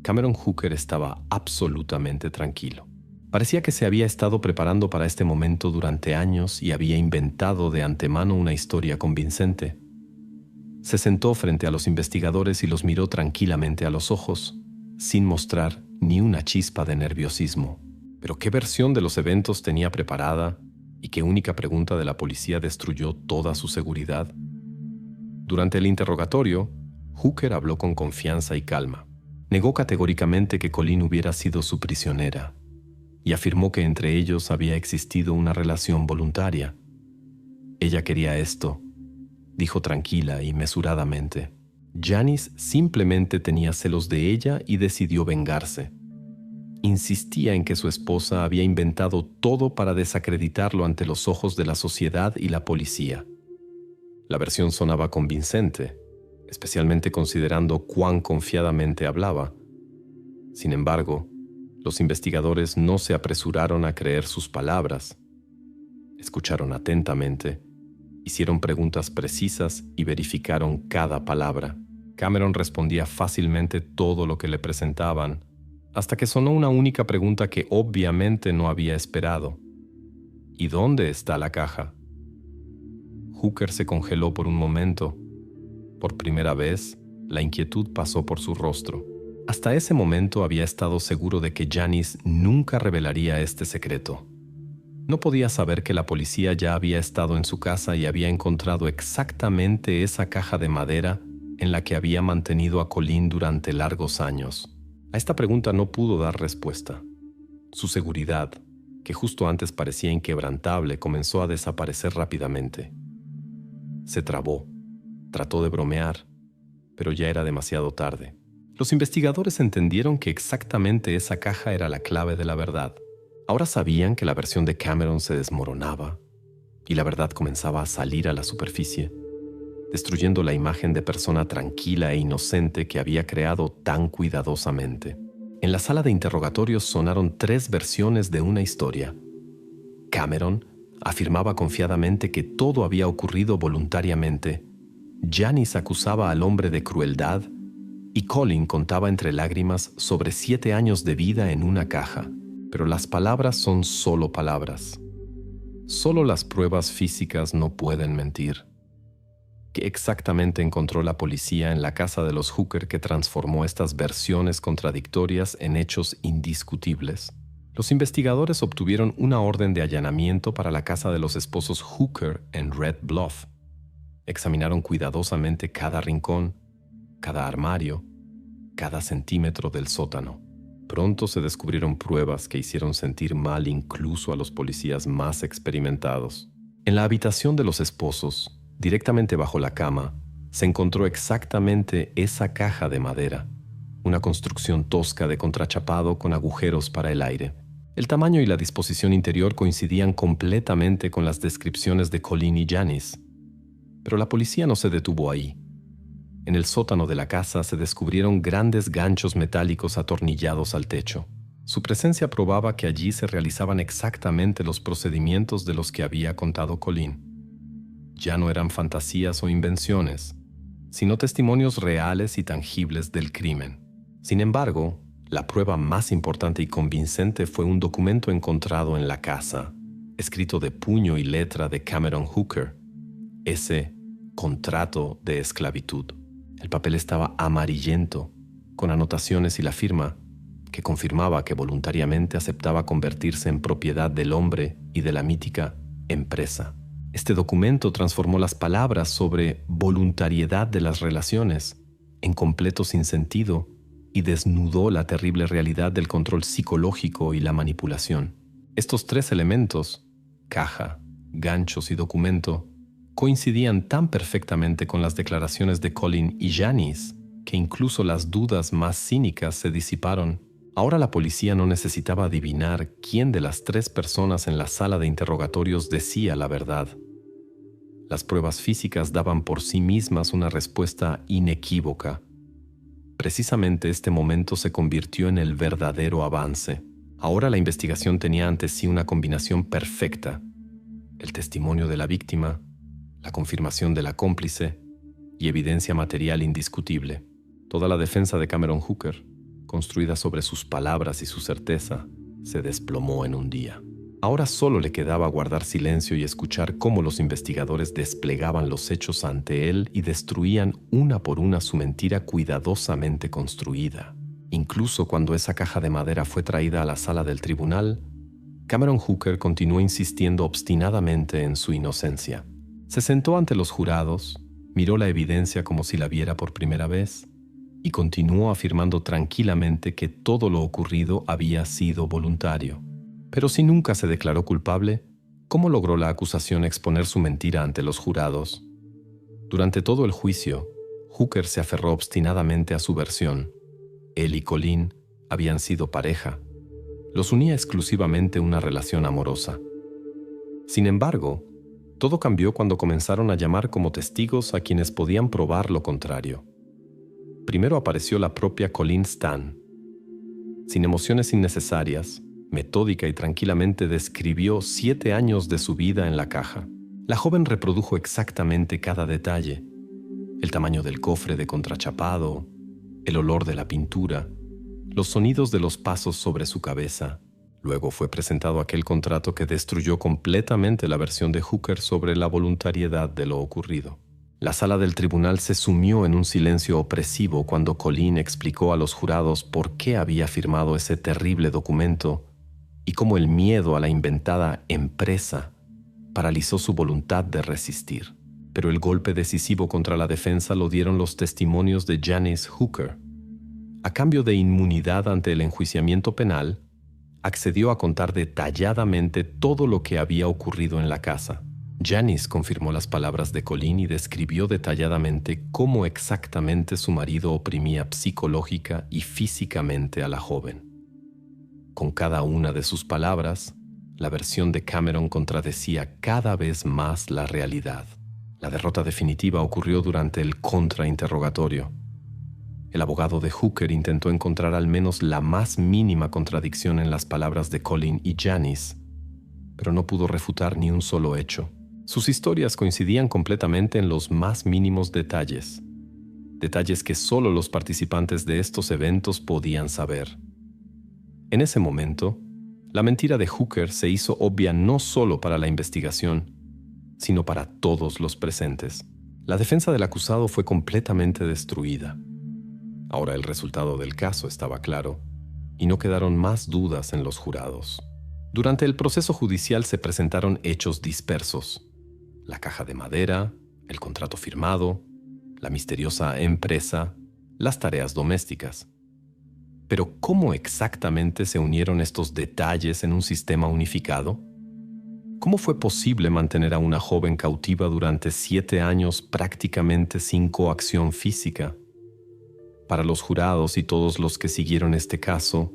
Cameron Hooker estaba absolutamente tranquilo. Parecía que se había estado preparando para este momento durante años y había inventado de antemano una historia convincente. Se sentó frente a los investigadores y los miró tranquilamente a los ojos, sin mostrar ni una chispa de nerviosismo. Pero ¿qué versión de los eventos tenía preparada y qué única pregunta de la policía destruyó toda su seguridad? Durante el interrogatorio, Hooker habló con confianza y calma. Negó categóricamente que Colleen hubiera sido su prisionera y afirmó que entre ellos había existido una relación voluntaria. Ella quería esto, dijo tranquila y mesuradamente. Janice simplemente tenía celos de ella y decidió vengarse. Insistía en que su esposa había inventado todo para desacreditarlo ante los ojos de la sociedad y la policía. La versión sonaba convincente, especialmente considerando cuán confiadamente hablaba. Sin embargo, los investigadores no se apresuraron a creer sus palabras. Escucharon atentamente, hicieron preguntas precisas y verificaron cada palabra. Cameron respondía fácilmente todo lo que le presentaban, hasta que sonó una única pregunta que obviamente no había esperado. ¿Y dónde está la caja? Hooker se congeló por un momento. Por primera vez, la inquietud pasó por su rostro. Hasta ese momento había estado seguro de que Janice nunca revelaría este secreto. No podía saber que la policía ya había estado en su casa y había encontrado exactamente esa caja de madera en la que había mantenido a Colleen durante largos años. A esta pregunta no pudo dar respuesta. Su seguridad, que justo antes parecía inquebrantable, comenzó a desaparecer rápidamente. Se trabó, trató de bromear, pero ya era demasiado tarde. Los investigadores entendieron que exactamente esa caja era la clave de la verdad. Ahora sabían que la versión de Cameron se desmoronaba y la verdad comenzaba a salir a la superficie, destruyendo la imagen de persona tranquila e inocente que había creado tan cuidadosamente. En la sala de interrogatorios sonaron 3 versiones de una historia. Cameron afirmaba confiadamente que todo había ocurrido voluntariamente. Janice acusaba al hombre de crueldad y Colleen contaba entre lágrimas sobre 7 años de vida en una caja. Pero las palabras son solo palabras. Solo las pruebas físicas no pueden mentir. ¿Qué exactamente encontró la policía en la casa de los Hooker que transformó estas versiones contradictorias en hechos indiscutibles? Los investigadores obtuvieron una orden de allanamiento para la casa de los esposos Hooker en Red Bluff. Examinaron cuidadosamente cada rincón, cada armario, cada centímetro del sótano. Pronto se descubrieron pruebas que hicieron sentir mal incluso a los policías más experimentados. En la habitación de los esposos, directamente bajo la cama, se encontró exactamente esa caja de madera, una construcción tosca de contrachapado con agujeros para el aire. El tamaño y la disposición interior coincidían completamente con las descripciones de Colleen y Janice. Pero la policía no se detuvo ahí. En el sótano de la casa se descubrieron grandes ganchos metálicos atornillados al techo. Su presencia probaba que allí se realizaban exactamente los procedimientos de los que había contado Colleen. Ya no eran fantasías o invenciones, sino testimonios reales y tangibles del crimen. Sin embargo, la prueba más importante y convincente fue un documento encontrado en la casa, escrito de puño y letra de Cameron Hooker, ese contrato de esclavitud. El papel estaba amarillento, con anotaciones y la firma, que confirmaba que voluntariamente aceptaba convertirse en propiedad del hombre y de la mítica empresa. Este documento transformó las palabras sobre voluntariedad de las relaciones en completo sinsentido y desnudó la terrible realidad del control psicológico y la manipulación. Estos 3 elementos, caja, ganchos y documento, coincidían tan perfectamente con las declaraciones de Colleen y Janice que incluso las dudas más cínicas se disiparon. Ahora la policía no necesitaba adivinar quién de las 3 personas en la sala de interrogatorios decía la verdad. Las pruebas físicas daban por sí mismas una respuesta inequívoca. Precisamente este momento se convirtió en el verdadero avance. Ahora la investigación tenía ante sí una combinación perfecta: el testimonio de la víctima, la confirmación de la cómplice y evidencia material indiscutible. Toda la defensa de Cameron Hooker, construida sobre sus palabras y su certeza, se desplomó en un día. Ahora solo le quedaba guardar silencio y escuchar cómo los investigadores desplegaban los hechos ante él y destruían una por una su mentira cuidadosamente construida. Incluso cuando esa caja de madera fue traída a la sala del tribunal, Cameron Hooker continuó insistiendo obstinadamente en su inocencia. Se sentó ante los jurados, miró la evidencia como si la viera por primera vez y continuó afirmando tranquilamente que todo lo ocurrido había sido voluntario. Pero si nunca se declaró culpable, ¿cómo logró la acusación exponer su mentira ante los jurados? Durante todo el juicio, Hooker se aferró obstinadamente a su versión. Él y Colleen habían sido pareja. Los unía exclusivamente una relación amorosa. Sin embargo, todo cambió cuando comenzaron a llamar como testigos a quienes podían probar lo contrario. Primero apareció la propia Colleen Stan. Sin emociones innecesarias, metódica y tranquilamente describió 7 años de su vida en la caja. La joven reprodujo exactamente cada detalle: el tamaño del cofre de contrachapado, el olor de la pintura, los sonidos de los pasos sobre su cabeza. Luego fue presentado aquel contrato que destruyó completamente la versión de Hooker sobre la voluntariedad de lo ocurrido. La sala del tribunal se sumió en un silencio opresivo cuando Colleen explicó a los jurados por qué había firmado ese terrible documento y cómo el miedo a la inventada empresa paralizó su voluntad de resistir. Pero el golpe decisivo contra la defensa lo dieron los testimonios de Janice Hooker. A cambio de inmunidad ante el enjuiciamiento penal, accedió a contar detalladamente todo lo que había ocurrido en la casa. Janice confirmó las palabras de Colleen y describió detalladamente cómo exactamente su marido oprimía psicológica y físicamente a la joven. Con cada una de sus palabras, la versión de Cameron contradecía cada vez más la realidad. La derrota definitiva ocurrió durante el contrainterrogatorio. El abogado de Hooker intentó encontrar al menos la más mínima contradicción en las palabras de Colleen y Janice, pero no pudo refutar ni un solo hecho. Sus historias coincidían completamente en los más mínimos detalles, detalles que solo los participantes de estos eventos podían saber. En ese momento, la mentira de Hooker se hizo obvia no solo para la investigación, sino para todos los presentes. La defensa del acusado fue completamente destruida. Ahora el resultado del caso estaba claro, y no quedaron más dudas en los jurados. Durante el proceso judicial se presentaron hechos dispersos: la caja de madera, el contrato firmado, la misteriosa empresa, las tareas domésticas. Pero ¿cómo exactamente se unieron estos detalles en un sistema unificado? ¿Cómo fue posible mantener a una joven cautiva durante 7 años prácticamente sin coacción física? Para los jurados y todos los que siguieron este caso,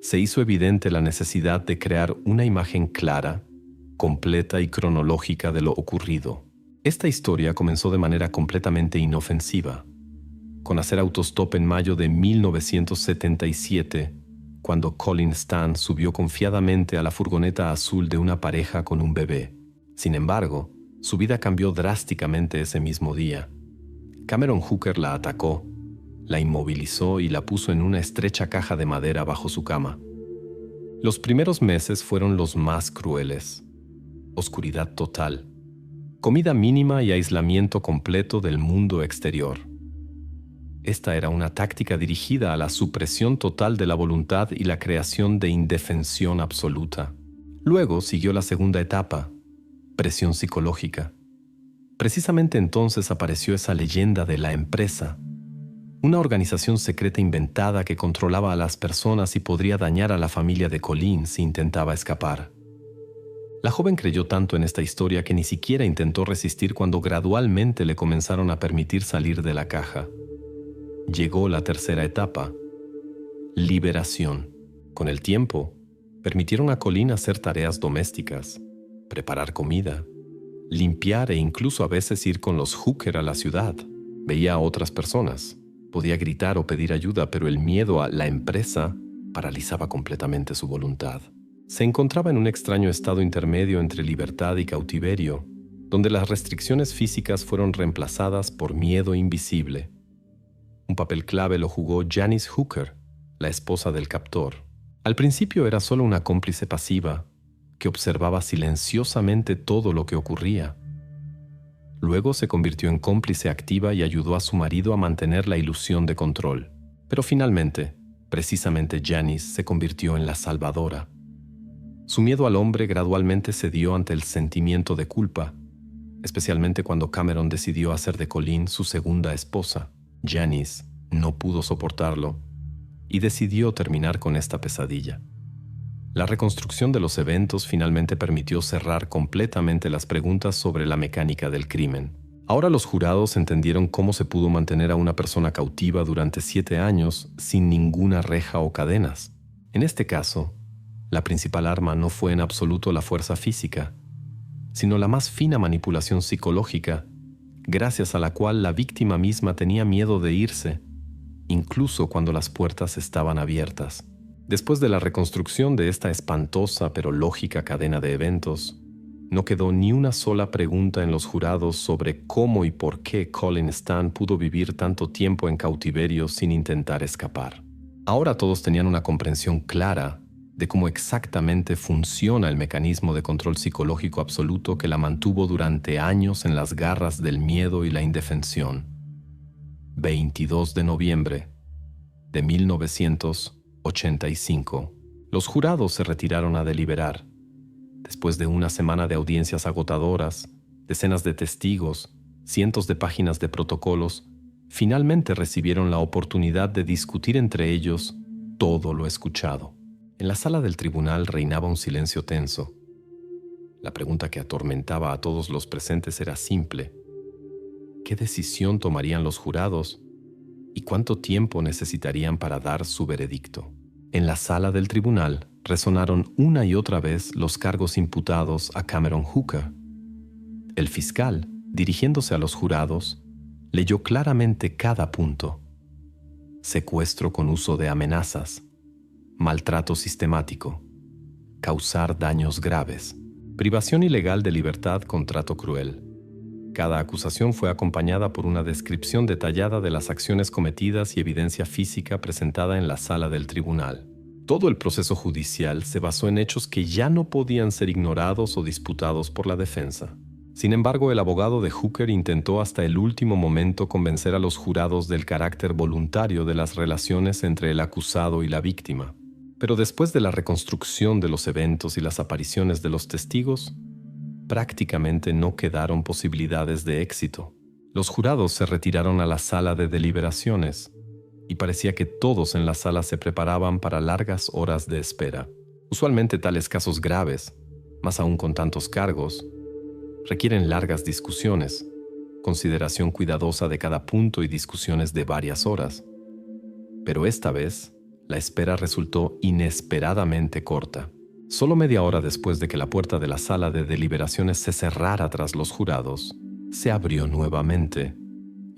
se hizo evidente la necesidad de crear una imagen clara, completa y cronológica de lo ocurrido. Esta historia comenzó de manera completamente inofensiva, con hacer autostop en mayo de 1977, cuando Colleen Stan subió confiadamente a la furgoneta azul de una pareja con un bebé. Sin embargo, su vida cambió drásticamente ese mismo día. Cameron Hooker la atacó, la inmovilizó y la puso en una estrecha caja de madera bajo su cama. Los primeros meses fueron los más crueles. Oscuridad total, comida mínima y aislamiento completo del mundo exterior. Esta era una táctica dirigida a la supresión total de la voluntad y la creación de indefensión absoluta. Luego siguió la segunda etapa: presión psicológica. Precisamente entonces apareció esa leyenda de la empresa, una organización secreta inventada que controlaba a las personas y podría dañar a la familia de Colleen si intentaba escapar. La joven creyó tanto en esta historia que ni siquiera intentó resistir cuando gradualmente le comenzaron a permitir salir de la caja. Llegó la tercera etapa: liberación. Con el tiempo, permitieron a Colleen hacer tareas domésticas, preparar comida, limpiar e incluso a veces ir con los Hooker a la ciudad. Veía a otras personas, podía gritar o pedir ayuda, pero el miedo a la empresa paralizaba completamente su voluntad. Se encontraba en un extraño estado intermedio entre libertad y cautiverio, donde las restricciones físicas fueron reemplazadas por miedo invisible. Un papel clave lo jugó Janice Hooker, la esposa del captor. Al principio era solo una cómplice pasiva, que observaba silenciosamente todo lo que ocurría. Luego se convirtió en cómplice activa y ayudó a su marido a mantener la ilusión de control. Pero finalmente, precisamente Janice se convirtió en la salvadora. Su miedo al hombre gradualmente cedió ante el sentimiento de culpa, especialmente cuando Cameron decidió hacer de Colleen su segunda esposa. Janice no pudo soportarlo y decidió terminar con esta pesadilla. La reconstrucción de los eventos finalmente permitió cerrar completamente las preguntas sobre la mecánica del crimen. Ahora los jurados entendieron cómo se pudo mantener a una persona cautiva durante 7 años sin ninguna reja o cadenas. En este caso, la principal arma no fue en absoluto la fuerza física, sino la más fina manipulación psicológica, gracias a la cual la víctima misma tenía miedo de irse, incluso cuando las puertas estaban abiertas. Después de la reconstrucción de esta espantosa pero lógica cadena de eventos, no quedó ni una sola pregunta en los jurados sobre cómo y por qué Colin Stan pudo vivir tanto tiempo en cautiverio sin intentar escapar. Ahora todos tenían una comprensión clara de cómo exactamente funciona el mecanismo de control psicológico absoluto que la mantuvo durante años en las garras del miedo y la indefensión. 22 de noviembre de 1985. Los jurados se retiraron a deliberar. Después de una semana de audiencias agotadoras, decenas de testigos, cientos de páginas de protocolos, finalmente recibieron la oportunidad de discutir entre ellos todo lo escuchado. En la sala del tribunal reinaba un silencio tenso. La pregunta que atormentaba a todos los presentes era simple: ¿qué decisión tomarían los jurados y cuánto tiempo necesitarían para dar su veredicto? En la sala del tribunal resonaron una y otra vez los cargos imputados a Cameron Hooker. El fiscal, dirigiéndose a los jurados, leyó claramente cada punto: secuestro con uso de amenazas, maltrato sistemático, causar daños graves, privación ilegal de libertad con trato cruel. Cada acusación fue acompañada por una descripción detallada de las acciones cometidas y evidencia física presentada en la sala del tribunal. Todo el proceso judicial se basó en hechos que ya no podían ser ignorados o disputados por la defensa. Sin embargo, el abogado de Hooker intentó hasta el último momento convencer a los jurados del carácter voluntario de las relaciones entre el acusado y la víctima. Pero después de la reconstrucción de los eventos y las apariciones de los testigos, prácticamente no quedaron posibilidades de éxito. Los jurados se retiraron a la sala de deliberaciones y parecía que todos en la sala se preparaban para largas horas de espera. Usualmente tales casos graves, más aún con tantos cargos, requieren largas discusiones, consideración cuidadosa de cada punto y discusiones de varias horas. Pero esta vez, la espera resultó inesperadamente corta. Solo media hora después de que la puerta de la sala de deliberaciones se cerrara tras los jurados, se abrió nuevamente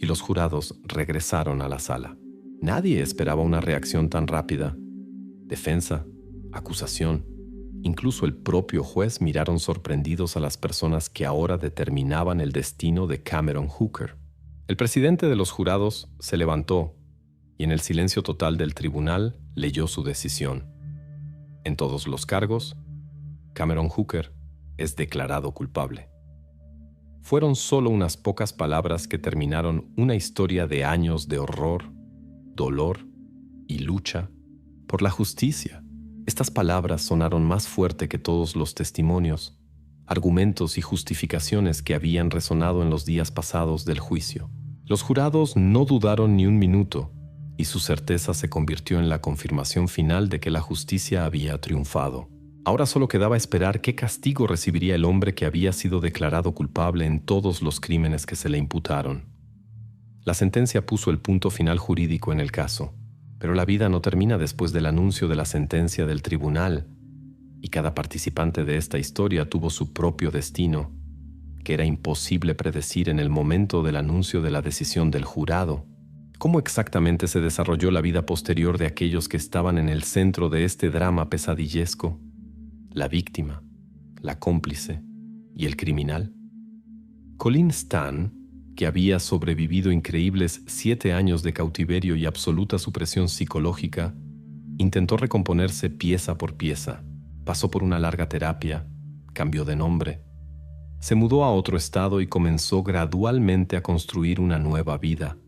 y los jurados regresaron a la sala. Nadie esperaba una reacción tan rápida. Defensa, acusación, incluso el propio juez miraron sorprendidos a las personas que ahora determinaban el destino de Cameron Hooker. El presidente de los jurados se levantó y en el silencio total del tribunal leyó su decisión. En todos los cargos, Cameron Hooker es declarado culpable. Fueron solo unas pocas palabras que terminaron una historia de años de horror, dolor y lucha por la justicia. Estas palabras sonaron más fuerte que todos los testimonios, argumentos y justificaciones que habían resonado en los días pasados del juicio. Los jurados no dudaron ni un minuto, y su certeza se convirtió en la confirmación final de que la justicia había triunfado. Ahora solo quedaba esperar qué castigo recibiría el hombre que había sido declarado culpable en todos los crímenes que se le imputaron. La sentencia puso el punto final jurídico en el caso, pero la vida no termina después del anuncio de la sentencia del tribunal, y cada participante de esta historia tuvo su propio destino, que era imposible predecir en el momento del anuncio de la decisión del jurado. ¿Cómo exactamente se desarrolló la vida posterior de aquellos que estaban en el centro de este drama pesadillesco? La víctima, la cómplice y el criminal. Colin Stan, que había sobrevivido increíbles 7 años de cautiverio y absoluta supresión psicológica, intentó recomponerse pieza por pieza. Pasó por una larga terapia, cambió de nombre, se mudó a otro estado y comenzó gradualmente a construir una nueva vida.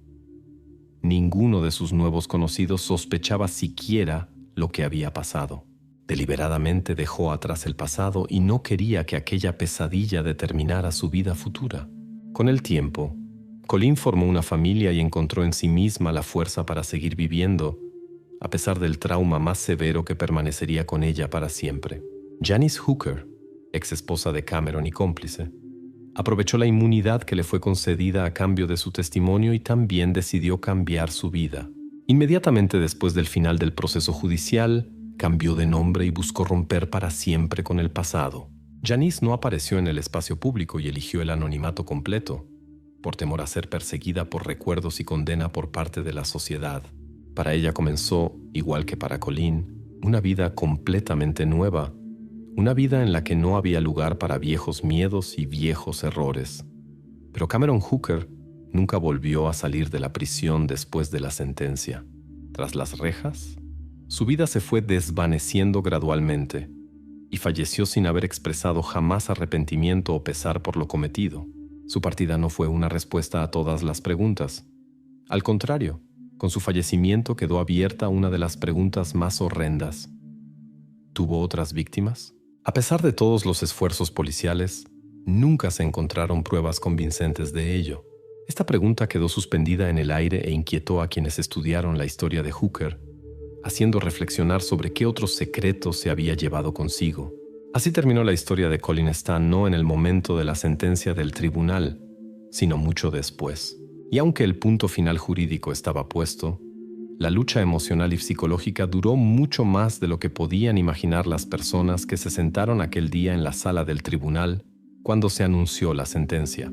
Ninguno de sus nuevos conocidos sospechaba siquiera lo que había pasado. Deliberadamente dejó atrás el pasado y no quería que aquella pesadilla determinara su vida futura. Con el tiempo, Colleen formó una familia y encontró en sí misma la fuerza para seguir viviendo, a pesar del trauma más severo que permanecería con ella para siempre. Janice Hooker, ex esposa de Cameron y cómplice, aprovechó la inmunidad que le fue concedida a cambio de su testimonio y también decidió cambiar su vida. Inmediatamente después del final del proceso judicial, cambió de nombre y buscó romper para siempre con el pasado. Janice no apareció en el espacio público y eligió el anonimato completo, por temor a ser perseguida por recuerdos y condena por parte de la sociedad. Para ella comenzó, igual que para Colleen, una vida completamente nueva, una vida en la que no había lugar para viejos miedos y viejos errores. Pero Cameron Hooker nunca volvió a salir de la prisión después de la sentencia. Tras las rejas, su vida se fue desvaneciendo gradualmente y falleció sin haber expresado jamás arrepentimiento o pesar por lo cometido. Su partida no fue una respuesta a todas las preguntas. Al contrario, con su fallecimiento quedó abierta una de las preguntas más horrendas. ¿Tuvo otras víctimas? A pesar de todos los esfuerzos policiales, nunca se encontraron pruebas convincentes de ello. Esta pregunta quedó suspendida en el aire e inquietó a quienes estudiaron la historia de Hooker, haciendo reflexionar sobre qué otros secretos se había llevado consigo. Así terminó la historia de Colleen Stan, no en el momento de la sentencia del tribunal, sino mucho después. Y aunque el punto final jurídico estaba puesto, la lucha emocional y psicológica duró mucho más de lo que podían imaginar las personas que se sentaron aquel día en la sala del tribunal cuando se anunció la sentencia.